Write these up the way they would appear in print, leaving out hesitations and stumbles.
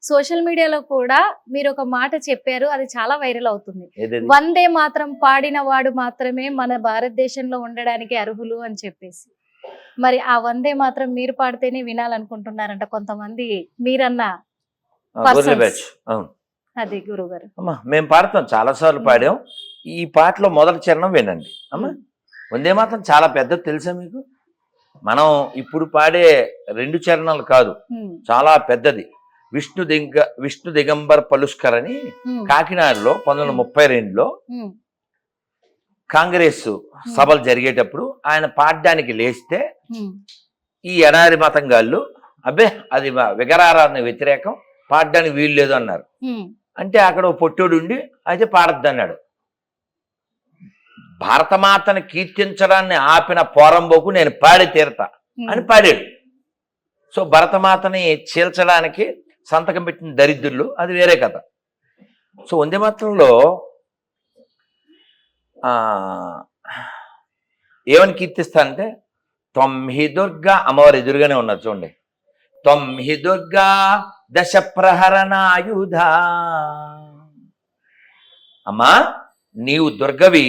Social మీడియాలో కూడా మీరు ఒక మాట చెప్పారు, అది చాలా వైరల్ అవుతుంది. ఏదది? వందే మాత్రం పాడిన వాడు మాత్రమే మన భారతదేశంలో ఉండడానికి అర్హులు అని చెప్పేసి. మరి ఆ వందే మాత్రం మీరు పాడితేనే వినాలనుకుంటున్నారంట కొంతమంది మీరన్న గొర్రెల పర్సన్స్. బ్యాచ్. అవును అది గురుగారు. అమ్మా, మేము పాడతాం, చాలాసార్లు పాడాం. ఈ పాటలో మొదటి చరణం వినండి అమ్మా. వందే మాత్రం చాలా పెద్దది తెలుసా మీకు? మనం ఇప్పుడు పాడే 2 చరణాలు కాదు, చాలా పెద్దది. విష్ణు దిగంబర్ పలుష్కర్ అని కాకినాడలో 1932లో కాంగ్రెస్ సభలు జరిగేటప్పుడు ఆయన పాడడానికి లేస్తే ఈ ఎడారి మతంగాళ్ళు అబ్బే అది విగ్రహారాధన వ్యతిరేకం, పాడడానికి వీలు లేదు అన్నారు. అంటే అక్కడ ఓ పొట్టోడు ఉండి అయితే పాడద్దు అన్నాడు. భారతమాతను కీర్తించడాన్ని ఆపిన పోరంబోకు నేను పాడి తీరతా అని పాడాడు. సో భరతమాతని చీల్చడానికి సంతకం పెట్టిన దరిద్రులు, అది వేరే కథ. సో వందే మాత్రంలో ఏమని కీర్తిస్తానంటే, తొమ్మిది దుర్గా, అమ్మవారు ఎదురుగానే ఉన్నారు చూడండి. తొమ్మిది దుర్గా దశ ప్రహరణాయుధ. అమ్మా నీవు దుర్గవి,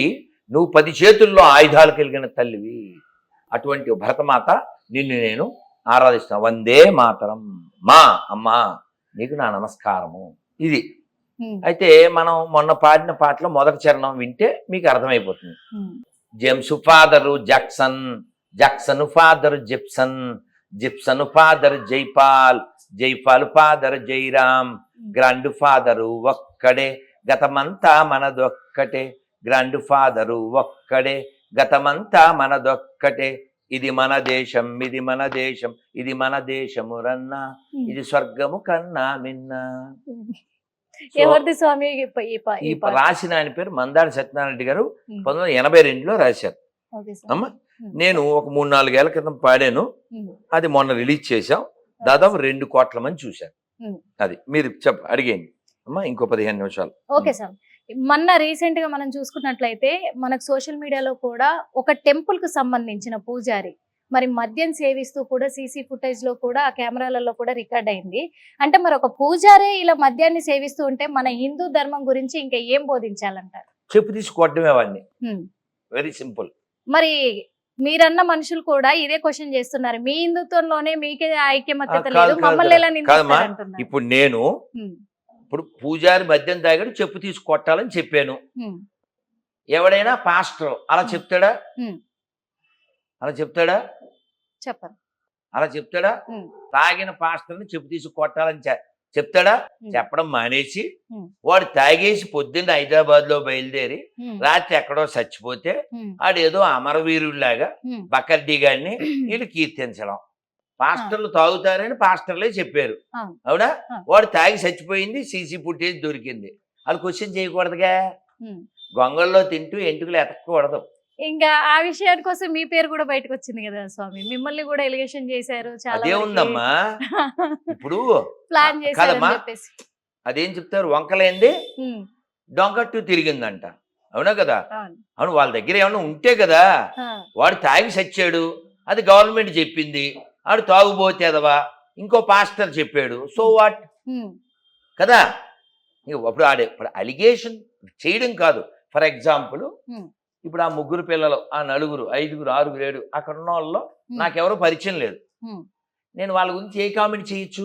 నువ్వు 10 చేతుల్లో ఆయుధాలు కలిగిన తల్లివి. అటువంటి భరతమాత నిన్ను నేను ఆరాధిస్తాను. వందే మాతరం. మా అమ్మా నీకు నా నమస్కారము. ఇది అయితే మనం మొన్న పాడిన పాటలో మొదటి చరణం వింటే మీకు అర్థమైపోతుంది. James father Jackson, Jackson father Gibson, Gibson father Jaipal, Jaipal father Jairam. Grand father ఒక్కడే, గతమంతా మనదొక్కటే. గ్రాండ్ ఫాదరు ఒక్కడే, గతమంతా మనదొక్కటే. ఇది మన దేశం, ఇది మన దేశం, ఇది మన దేశము రన్నా, ఇది స్వర్గము కన్నా మిన్నా. ఎవరిది స్వామి ఈ రాసిన ఆయన పేరు మందాడి సత్యనారాయణ రెడ్డి గారు. 1982లో రాశారు. అమ్మా నేను ఒక 3-4 ఏళ్ల క్రితం పాడాను, అది మొన్న రిలీజ్ చేశాం. దాదాపు 2 కోట్ల మంది చూశారు. అది మీరు అడిగేయండి అమ్మా, ఇంకో 15 నిమిషాలు. Okay sir. మొన్న రీసెంట్ గా మనం చూసుకున్నట్లయితే మనకు సోషల్ మీడియాలో కూడా ఒక టెంపుల్ కు సంబంధించిన పూజారి మరి మద్యం సేవిస్తూ కూడా సీసీ ఫుటేజ్ లో కూడా ఆ కెమెరాలలో కూడా రికార్డ్ అయింది. అంటే మరి ఒక పూజారే ఇలా మద్యాన్ని సేవిస్తూ ఉంటే మన హిందూ ధర్మం గురించి ఇంకా ఏం బోధించాలంటారు? చెప్పు తీసుకోవడమే అవన్నీ, వెరీ సింపుల్. మరి మీరన్న మనుషులు కూడా ఇదే క్వశ్చన్ చేస్తున్నారు, మీ హిందుత్వంలోనే మీకే ఐక్యమత్యత లేదు, మమ్మల్ని ఎలా నిందిస్తారంటున్నారు. ఇప్పుడు నేను ఇప్పుడు పూజారి మద్యం తాగాడు, చెప్పు తీసి కొట్టాలని చెప్పాను. ఎవడైనా పాస్టర్ అలా చెప్తాడా? అలా చెప్తాడా? చెప్పరు. అలా చెప్తాడా? తాగిన పాస్టర్ని చెప్పు తీసి కొట్టాలని చెప్తాడా? చెప్పడం మానేసి వాడు తాగేసి పొద్దున్న హైదరాబాద్ లో బయలుదేరి రాత్రి ఎక్కడో చచ్చిపోతే ఆడేదో అమరవీరుడిలాగా బకర్డీ గారిని వీళ్ళు కీర్తించడం. పాస్టర్లు తాగుతారని పాస్టర్లే చెప్పారు, అవునా? వాడు తాగి చచ్చిపోయింది, సీసీ ఫుటేజ్ దొరికింది. వాళ్ళు క్వశ్చన్ చేయకూడదుగా. గొంగల్లో తింటూ ఎంటుకలు ఎతకూడదు. ఇంకా ఆ విషయాని కోసం మీ పేరు కూడా బయటకు వచ్చింది కదా స్వామి, మిమ్మల్ని కూడా ఎలిగేషన్ చేశారు. అదే ఉందమ్మా. ఇప్పుడు ప్లాన్ చేశారని చెప్పేసి అదేం చెప్తారు, వంకలేంది డొంకట్టు తిరిగిందంట, అవునా కదా? అవును, వాళ్ళ దగ్గర ఏమన్నా ఉంటే కదా. వాడు తాగి చచ్చాడు, అది గవర్నమెంట్ చెప్పింది. ఆడు తాగుబోతేదవా ఇంకో పాస్టర్ చెప్పాడు, సో వాట్ కదా. అప్పుడు ఇప్పుడు అలిగేషన్ చేయడం కాదు. ఫర్ ఎగ్జాంపుల్ ఇప్పుడు ఆ 3 పిల్లలు, ఆ 4, 5, 6, 7 అక్కడ ఉన్న వాళ్ళలో నాకెవరో పరిచయం లేదు. నేను వాళ్ళ గురించి ఏ కామెంట్ చేయొచ్చు?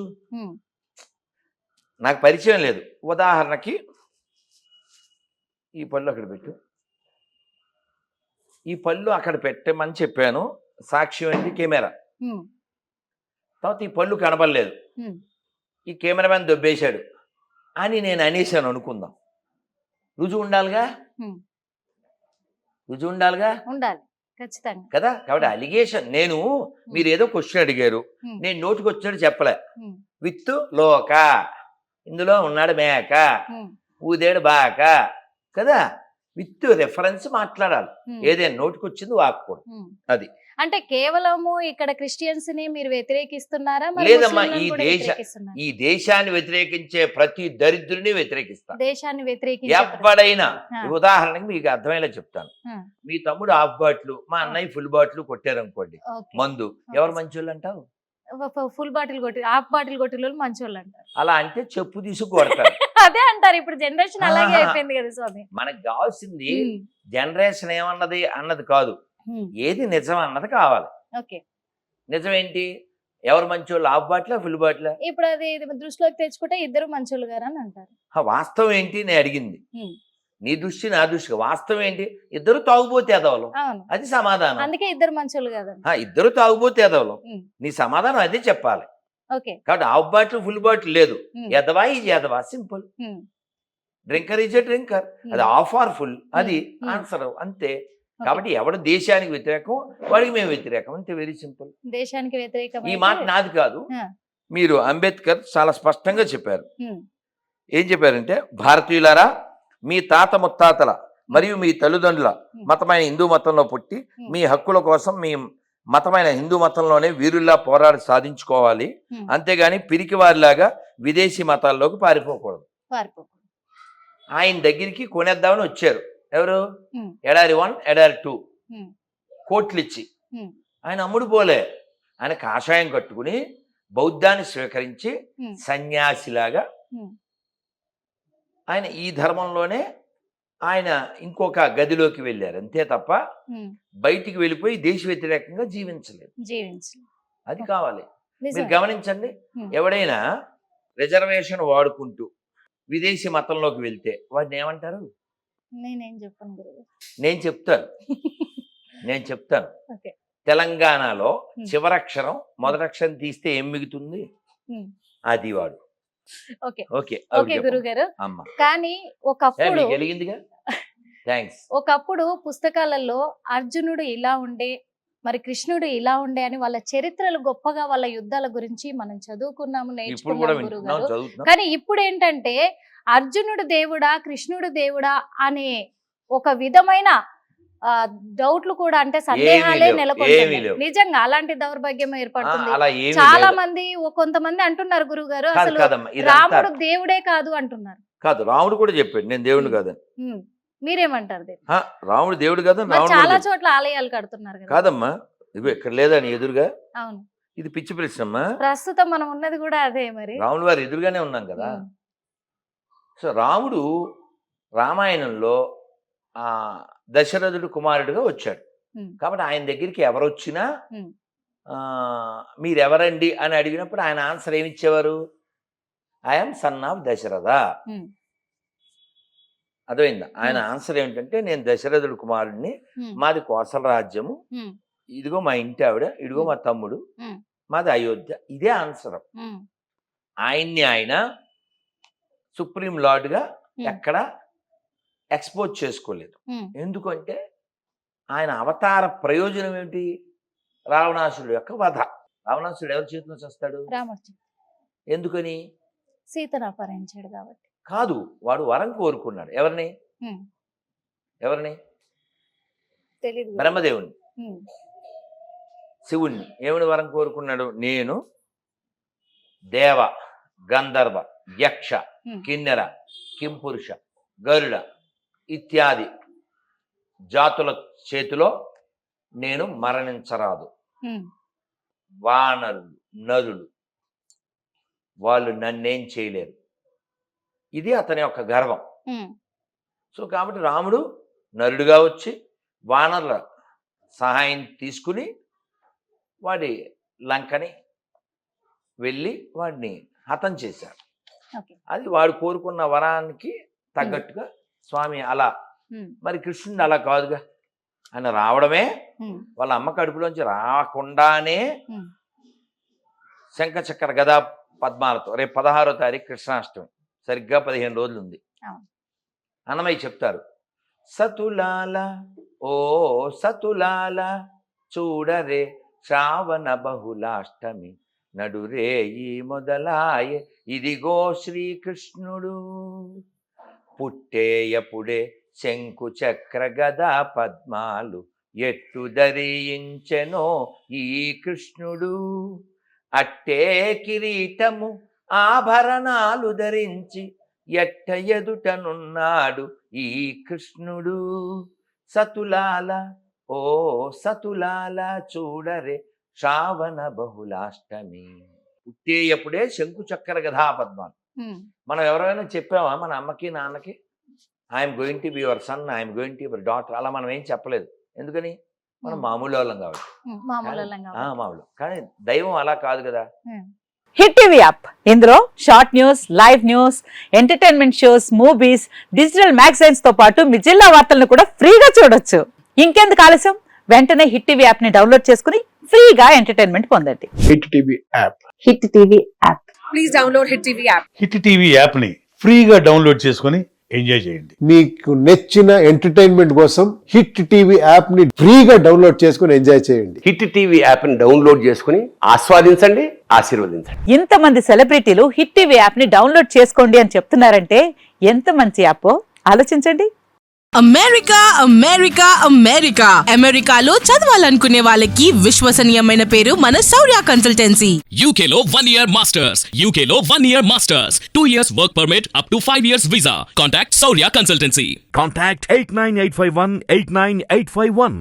నాకు పరిచయం లేదు. ఉదాహరణకి ఈ పళ్ళు అక్కడ పెట్టు, ఈ పళ్ళు అక్కడ పెట్టమని చెప్పాను. సాక్ష్యం ఏంటి? కెమెరా. తర్వాత ఈ పళ్ళు కనబడలేదు, ఈ కెమెరామెన్ దొబ్బేశాడు అని నేను అనేసాను అనుకుందాం. రుజువు ఉండాలిగా, రుజువు ఉండాలిగా, ఉండాలి ఖచ్చితంగా కదా. కాబట్టి అలిగేషన్, నేను మీరు ఏదో క్వశ్చన్ అడిగారు, నేను నోటికి వచ్చినట్టు చెప్పలే. విత్ లోక, ఇందులో ఉన్నాడు మేక, ఊదేడు బాక కదా. విత్ రెఫరెన్స్ మాట్లాడాలి, ఏదైనా నోటికి వచ్చింది వాక్కూడదు. అది అంటే కేవలము ఇక్కడ క్రిస్టియన్స్ ని మీరు వ్యతిరేకిస్తున్నారా? లేదమ్మా, ఈ దేశాన్ని వ్యతిరేకించే ప్రతి దరిద్రుని వ్యతిరేకిస్తా. దేశాన్ని వ్యతిరేకించే ఎవడైనా, ఉదాహరణకి మీకు అర్థమయ్యేలా చెప్తాను. మీ తమ్ముడు హాఫ్ బాటిల్, మా అన్నయ్య ఫుల్ బాటిల్ కొట్టారనుకోండి మందు, ఎవరు మంచోళ్ళు అంటావు? ఫుల్ బాటిల్ కొట్టి హాఫ్ బాటిల్ కొట్టిన వాళ్ళు మంచోళ్ళు అంటారు. అలా అంటే చెప్పు తీసి కొడతారు. అదే అంటారు, ఇప్పుడు జనరేషన్ అలాగే ఆహా. అయిపోయింది కదా స్వామి. మనకు కావాల్సింది ఉమ్, జనరేషన్ ఏమన్నది అన్నది కాదు, ఉమ్, ఏది నిజం అన్నది కావాలి. ఓకే. నిజం ఏంటి? ఎవరు మంచోళ్ళు, హాఫ్ బాటిలా ఫుల్ బాటిలా? ఇప్పుడు అది దృష్టిలోకి తెచ్చుకుంటే ఇద్దరు మంచోళ్ళు గారు అని అంటారు. వాస్తవం ఏంటి నేను అడిగింది? ఉమ్, నీ దృష్టి నా దృష్టి, వాస్తవం ఏంటి? ఇద్దరు తాగుబోతే ఎదవలు, అవును, అది సమాధానం. అందుకే ఇద్దరు మంచోళ్ళు కాదండి. ఇద్దరు తాగుబోతే ఎదవలు, ఉమ్, నీ సమాధానం అదే చెప్పాలి. ఓకే. కాబట్టి హాఫ్ బాటిల్ ఫుల్ బాటిల్ లేదు, ఉమ్, ఎదవా ఈజ్ ఎదవా, simple. Um, drinker is a drinker, అది ఉమ్, హాఫ్ ఆర్ ఫుల్, అది ఉమ్, ఆన్సర్ అంతే. ఓకే. కాబట్టి ఎవడు దేశానికి వ్యతిరేకం వాడికి మేము వ్యతిరేకం, అంతే, వెరీ సింపుల్. దేశానికి వ్యతిరేకం ఈ మాట నాది కాదు, మీరు అంబేద్కర్ చాలా స్పష్టంగా చెప్పారు. ఏం చెప్పారంటే, భారతీయులారా, మీ తాత ముత్తాతల మరియు మీ తల్లిదండ్రుల మతమైన హిందూ మతంలో పుట్టి మీ హక్కుల కోసం మీ మతమైన హిందూ మతంలోనే వీరుల్లా పోరాడి సాధించుకోవాలి, అంతేగాని పిరికివారిలాగా విదేశీ మతాల్లోకి పారిపోకూడదు. ఆయన దగ్గరికి కొనేద్దామని వచ్చారు ఎవరు? ఎడారి 1 ఎడారి 2 కోట్లు ఇచ్చి. ఆయన అమ్ముడు పోలే, ఆయన కాషాయం కట్టుకుని బౌద్ధాన్ని స్వీకరించి సన్యాసిలాగా ఆయన ఈ ధర్మంలోనే ఆయన ఇంకొక గదిలోకి వెళ్ళారు, అంతే తప్ప బయటికి వెళ్ళిపోయి దేశ వ్యతిరేకంగా జీవించలేదు. అది కావాలి. మీరు గమనించండి, ఎవడైనా రిజర్వేషన్ వాడుకుంటూ విదేశీ మతంలోకి వెళ్తే వాడిని ఏమంటారు? నేను చెప్తాను. తెలంగాణలో చివరక్షరం మొదటక్షరం తీస్తే ఏం మిగుతుంది? అది వాడు. ఓకే గురుగారు. కానీ ఒకప్పుడు కలిగిందిగా, థ్యాంక్స్. ఒకప్పుడు పుస్తకాలలో అర్జునుడు ఇలా ఉండే, మరి కృష్ణుడు ఇలా ఉండే అని వాళ్ళ చరిత్రలు గొప్పగా వాళ్ళ యుద్ధాల గురించి మనం చదువుకున్నాము, నేర్చుకున్నాము గురుగారు. కానీ ఇప్పుడు ఏంటంటే అర్జునుడు దేవుడా కృష్ణుడు దేవుడా అనే ఒక విధమైన డౌట్లు కూడా, అంటే సందేహాలే నెలకొంటున్నాయి. నిజంగా అలాంటి దౌర్భాగ్యం ఏర్పడుతుంది. చాలా మంది కొంతమంది అంటున్నారు గురుగారు, అసలు రాముడు దేవుడే కాదు అంటున్నారు. కాదు, రాముడు కూడా చెప్పాడు నేను దేవుడు కాదని. మీరేమంటారు? రాముడు దేవుడు కాదు, చాలా చోట్ల ఆలయాలు కడుతున్నారు కాదమ్మా, ఇవి ఇక్కడ లేదని ఎదురుగా. అవును, ఇది పిచ్చి ప్రశ్నమ్మా. ప్రస్తుతం మనం ఉన్నది కూడా అదే. మరి రాముడు వారు ఎదురుగానే ఉన్నాం కదా. సో రాముడు రామాయణంలో దశరథుడు కుమారుడుగా వచ్చాడు. కాబట్టి ఆయన దగ్గరికి ఎవరు వచ్చినా మీరెవరండి అని అడిగినప్పుడు ఆయన ఆన్సర్ ఏమిచ్చేవారు? I'm son of Dasharatha. అర్థమైందా? ఆయన ఆన్సర్ ఏమిటంటే, నేను దశరథుడు కుమారుడిని, మాది కోసల రాజ్యము, ఇదిగో మా ఇంటి ఆవిడ, ఇదిగో మా తమ్ముడు, మాది అయోధ్య. ఇదే ఆన్సర్. ఆయన్ని ఆయన సుప్రీం లార్డ్గా ఎక్కడ ఎక్స్పోజ్ చేసుకోలేదు. ఎందుకంటే ఆయన అవతార ప్రయోజనం ఏమిటి? రావణాసురుడు యొక్క వధ. రావణాసురుడు ఎవరి చేతిలో చేస్తాడు? ఎందుకని? సీతను అపహరించాడు కాబట్టి కాదు, వాడు వరం కోరుకున్నాడు. ఎవరిని? బ్రహ్మదేవుని, శివుణ్ణి. ఏమని వరం కోరుకున్నాడు? నేను దేవ, గంధర్వ, యక్ష, కిన్నెర, కింపురుష, గరుడ ఇత్యాది జాతుల చేతిలో నేను మరణించరాదు. వానరులు, నరులు వాళ్ళు నన్నేం చేయలేరు. ఇది అతని యొక్క గర్వం. సో కాబట్టి రాముడు నరుడుగా వచ్చి వానరుల సహాయం తీసుకుని వాడి లంకని వెళ్ళి వాడిని హతం చేశాడు. అది వాడు కోరుకున్న వరానికి తగ్గట్టుగా స్వామి అలా. మరి కృష్ణుడు అలా కాదుగా, ఆయన రావడమే వాళ్ళ అమ్మ కడుపులోంచి రాకుండానే శంఖచక్ర గదా పద్మాలతో. రేపు 16వ తారీఖు కృష్ణాష్టమి, సరిగ్గా 15 రోజులు ఉంది. అన్నమయ్య చెప్తారు, సతులాల ఓ సతులాల చూడరే శ్రావణ బహుళాష్టమి నడురే ఈ మొదలాయే ఇదిగో శ్రీకృష్ణుడు పుట్టేయపుడే శంకు చక్ర గదా పద్మాలు ఎట్టు ధరించెనో ఈ కృష్ణుడు అట్టే కిరీటము ఆభరణాలు ధరించి ఎట్ట ఎదుటనున్నాడు ఈ కృష్ణుడు. సతులాల ఓ సతులాల చూడరే శ్రావణ బహుళాష్టమి. పుట్టేయప్పుడే శంకు చక్ర గదా పద్మాలు. మనం ఎవరైనా చెప్పామా మన అమ్మకి నాన్నకి I'm going to be your son, I'm going to your daughter? అలా మనం ఏం చెప్పలేదు. ఎందుకని? మనం మామూలు వాళ్ళం కాబట్టి. మామూలు. కానీ దైవం అలా కాదు కదా. హిట్ టీవీ యాప్, ఇందులో short news, live news, entertainment shows, movies, digital magazines తో పాటు మీ జిల్లా వార్తలను కూడా ఫ్రీగా చూడొచ్చు. ఇంకెందుకు ఆలస్యం, వెంటనే హిట్ టీవీ యాప్ ని డౌన్లోడ్ చేసుకుని ఫ్రీగా ఎంటర్టైన్మెంట్ పొందండి. Hit TV app. Hit TV app. Please download hit TV app. Hit TV app ని ఫ్రీగా డౌన్లోడ్ చేసుకుని ఎంజాయ్ చేయండి. మీకు నచ్చిన ఎంటర్టైన్మెంట్ కోసం హిట్ టీవీ యాప్ ని ఫ్రీగా డౌన్లోడ్ చేసుకుని ఎంజాయ్ చేయండి. హిట్ టీవీ యాప్ ని డౌన్లోడ్ చేసుకుని ఆస్వాదించండి, ఆశీర్వదించండి. ఇంతమంది సెలబ్రిటీలు హిట్ టీవీ యాప్ ని డౌన్లోడ్ చేసుకోండి అని చెప్తున్నారంటే ఎంత మంచి యాప్ ఆలోచించండి. అమెరికా అమెరికా అమెరికా అమెరికాలో చదవాలనుకునే వాళ్ళకి విశ్వసనీయమైన పేరు మన శౌర్య కన్సల్టెన్సీ. UK లో 1 year masters. UK లో 1 year masters. 2 years work permit up to 5 years visa. Contact Saurya Consultancy. Contact 89851 89851.